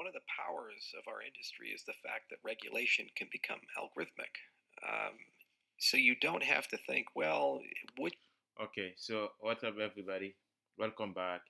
one of the powers of our industry is the fact that regulation can become algorithmic. Um, so you don't have to think, well, would Okay, so what's up, everybody? Welcome back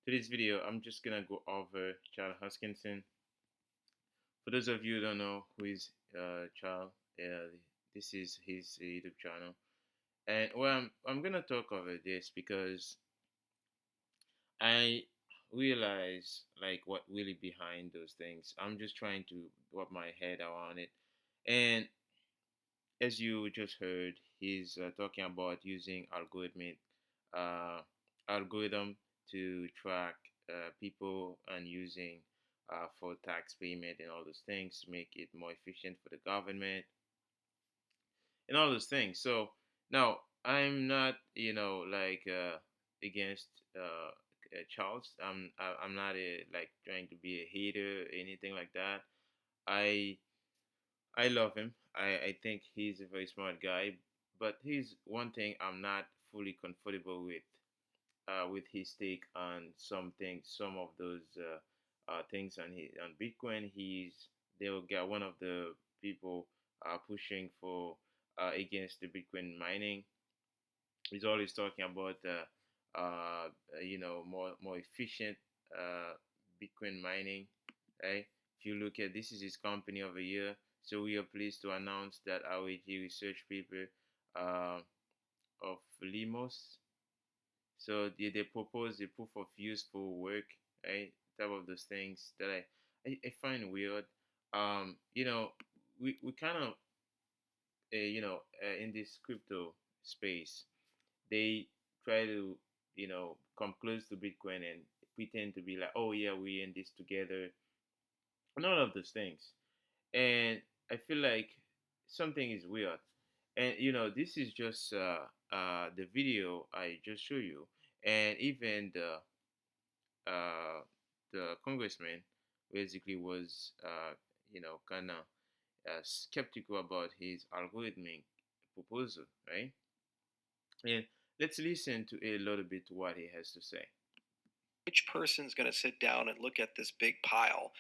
to this video. I'm just gonna go over Charles Hoskinson. For those of you who don't know who is Charles, this is his YouTube channel, and I'm gonna talk over this because I realize like what really behind those things. I'm just trying to wrap my head around it, and as you just heard, he's talking about using uh, algorithm to track people and using for tax payment and all those things to make it more efficient for the government and all those things. So now I'm not, against Charles. I'm not like trying to be a hater or anything like that. I I love him. I think he's a very smart guy. But here's one thing I'm not fully comfortable with his take on some of those things on Bitcoin. They will get one of the people pushing for against the Bitcoin mining. He's always talking about more efficient uh, Bitcoin mining, right? If you look at this is his company over here, so we are pleased to announce that RAG research paper uh, of Limos. So they propose the proof of useful work, right? Type of those things that I find weird. You know, we kind of in this crypto space, they try to come close to Bitcoin and pretend to be like, oh yeah, we're in this together, and all of those things. And I feel like something is weird. And this is just the video I just showed you, and even the congressman basically was kind of skeptical about his algorithmic proposal, right? And let's listen to a little bit what he has to say. which person's going to sit down and look at this big pile?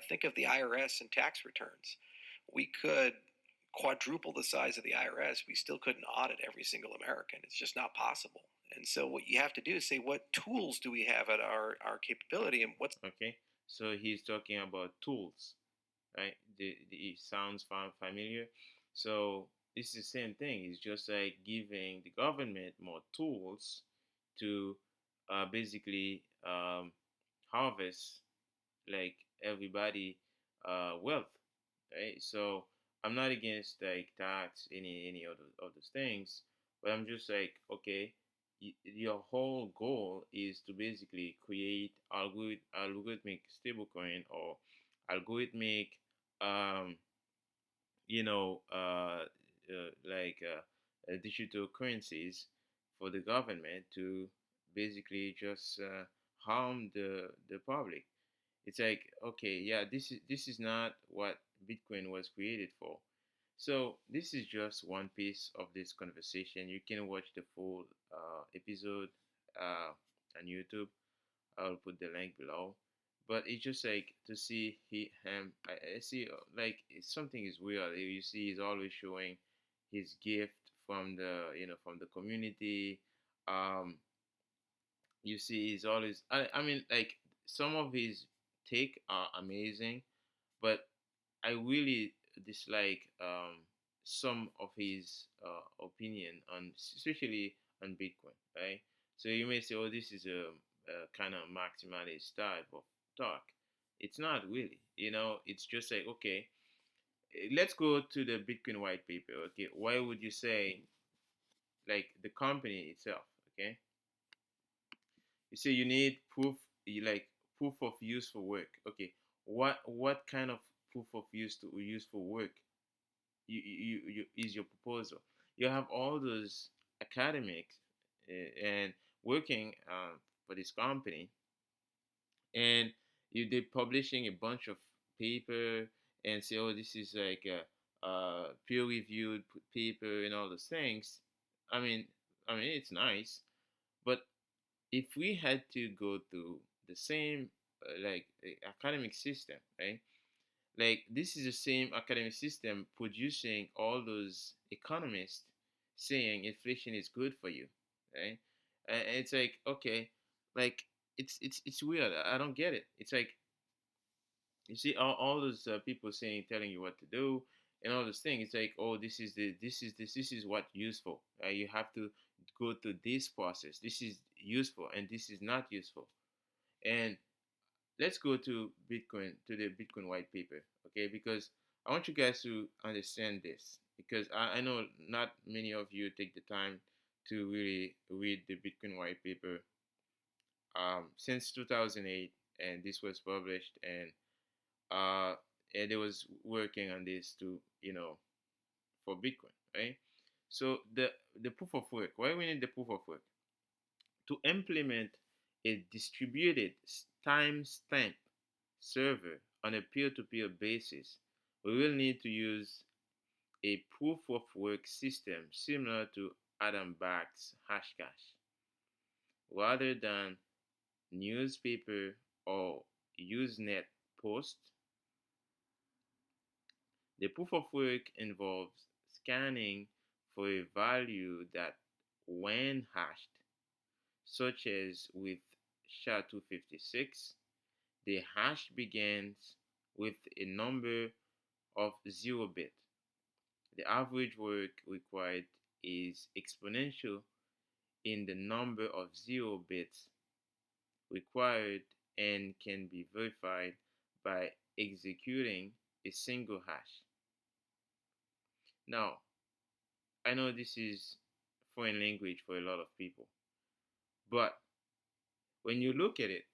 Think of the IRS and tax returns. We could quadruple the size of the IRS. We still couldn't audit every single American. It's just not possible. And so what you have to do is say, what tools do we have at our capability, and what's Okay, so he's talking about tools, right? It sounds familiar. So this is the same thing. It's just like giving the government more tools to basically harvest like everybody wealth, right? So I'm not against like tax any of those things, but I'm just like, okay, your whole goal is to basically create algorithmic stablecoin or algorithmic um you know digital currencies for the government to basically just harm the public. It's like, okay, yeah, this is not what Bitcoin was created for. So this is just one piece of this conversation. You can watch the full episode uh, on YouTube. I'll put the link below. But it's just like to see him. I see like something is weird. You see, he's always showing his gift from the community. Um, you see, he's always. I mean, like some of his take are amazing, but I really dislike some of his opinion on, especially on Bitcoin, right? So you may say, "Oh, this is a kind of maximalist type of talk." It's not really, It's just like, okay, let's go to the Bitcoin white paper. Okay, why would you say like the company itself? Okay, you say you need proof, like proof of useful work. Okay, what kind of proof of useful work you is your proposal? You have all those academics and working for this company, and they're publishing a bunch of paper and say, oh, this is like a peer reviewed paper and all those things. I mean, it's nice, but if we had to go through the same like academic system, right? Like this is the same academic system producing all those economists saying inflation is good for you, right? And it's like, okay, like it's weird. I don't get it. It's like, you see all those people saying, telling you what to do and all those things. It's like, oh, this is what useful. You have to go through this process. This is useful and this is not useful. And let's go to Bitcoin, to the Bitcoin white paper, okay? Because I want you guys to understand this, because I know not many of you take the time to really read the Bitcoin white paper since 2008, and this was published, uh, and they was working on this to, for Bitcoin, right? So the proof of work. Why we need the proof of work? To implement a distributed timestamp server on a peer-to-peer basis, we will need to use a proof of work system similar to Adam Back's Hashcash, rather than newspaper or Usenet post. The proof of work involves scanning for a value that, when hashed, such as with SHA-256, the hash begins with a number of 0 bit. The average work required is exponential in the number of 0 bits required and can be verified by executing a single hash. Now, I know this is foreign language for a lot of people, but when you look at it,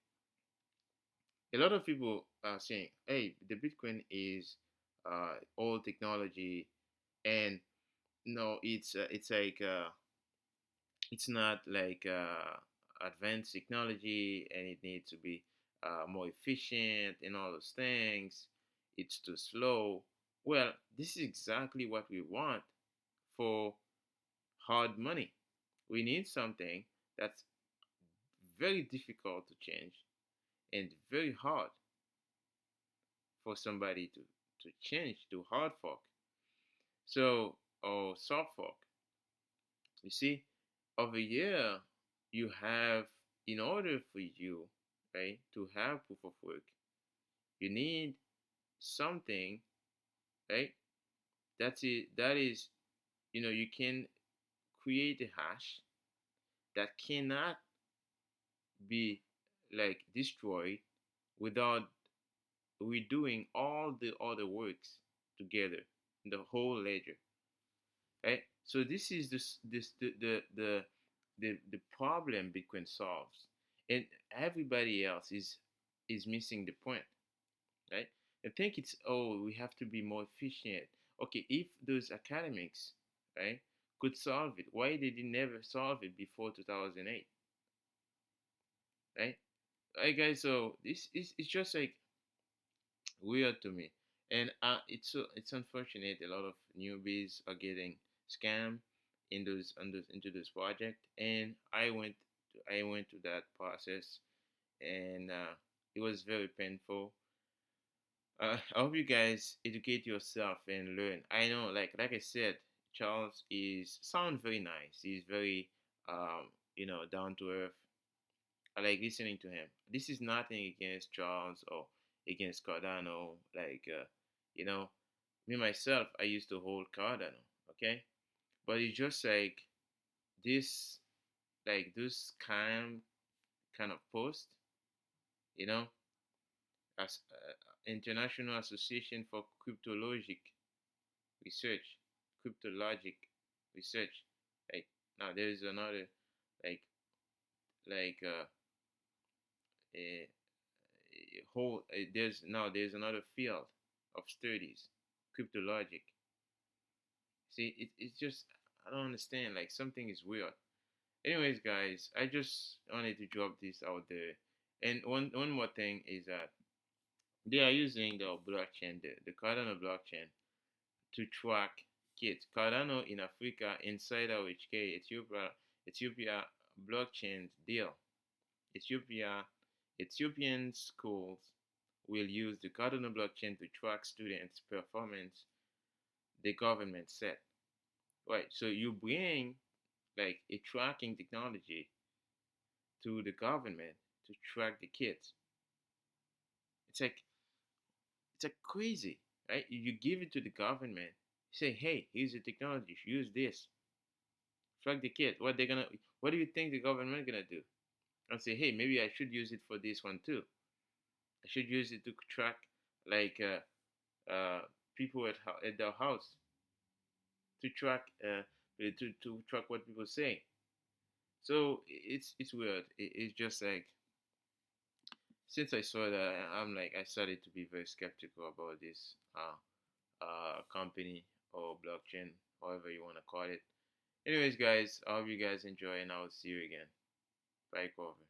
a lot of people are saying, "Hey, the Bitcoin is old technology, and no, it's like it's not like advanced technology, and it needs to be more efficient and all those things. It's too slow." Well, this is exactly what we want for hard money. We need something that's very difficult to change and very hard for somebody to change to hard fork. So, or soft fork. You see, over here, you have, in order for you, right, to have proof of work, you need something, right? That's it. That is, you can create a hash that cannot be like destroyed without redoing all the other works together in the whole ledger, right? So this is the problem Bitcoin solves, and everybody else is missing the point, right? I think it's, oh, we have to be more efficient. Okay, if those academics, right, could solve it, why did they never solve it before 2008, right? Right, guys. So this is, it's just like weird to me, and it's unfortunate. A lot of newbies are getting scammed in into this project, and I went through that process, and it was very painful. I hope you guys educate yourself and learn. I know, like I said, Charles is sound very nice. He's very down to earth. I like listening to him. This is nothing against Charles or against Cardano. Like, you know, me myself, I used to hold Cardano, okay? But it's just like this, like this kind of post, you know, as International Association for Cryptologic Research, Cryptologic Research. Like now, there's another, like like a whole there's another field of studies, cryptologic. See, it's just, I don't understand, like something is weird. Anyways, guys, I just wanted to drop this out there. And one more thing is that they are using the blockchain, the Cardano blockchain, to track kids. Cardano in Africa, inside Iohk, Ethiopia blockchain deal. Ethiopia Ethiopian schools will use the Cardano blockchain to track students' performance the government set. Right. So you bring like a tracking technology to the government to track the kids. It's like crazy, right? You give it to the government, say, hey, here's the technology, use this, track the kid. What do you think the government gonna do? And say, hey, maybe I should use it for this one too. I should use it to track like people at their house to track to track what people say. So it's weird. It's just like since I saw that, I started to be very skeptical about this company or blockchain, however you want to call it. Anyways, guys, I hope you guys enjoy, and I will see you again. Bye, Cover.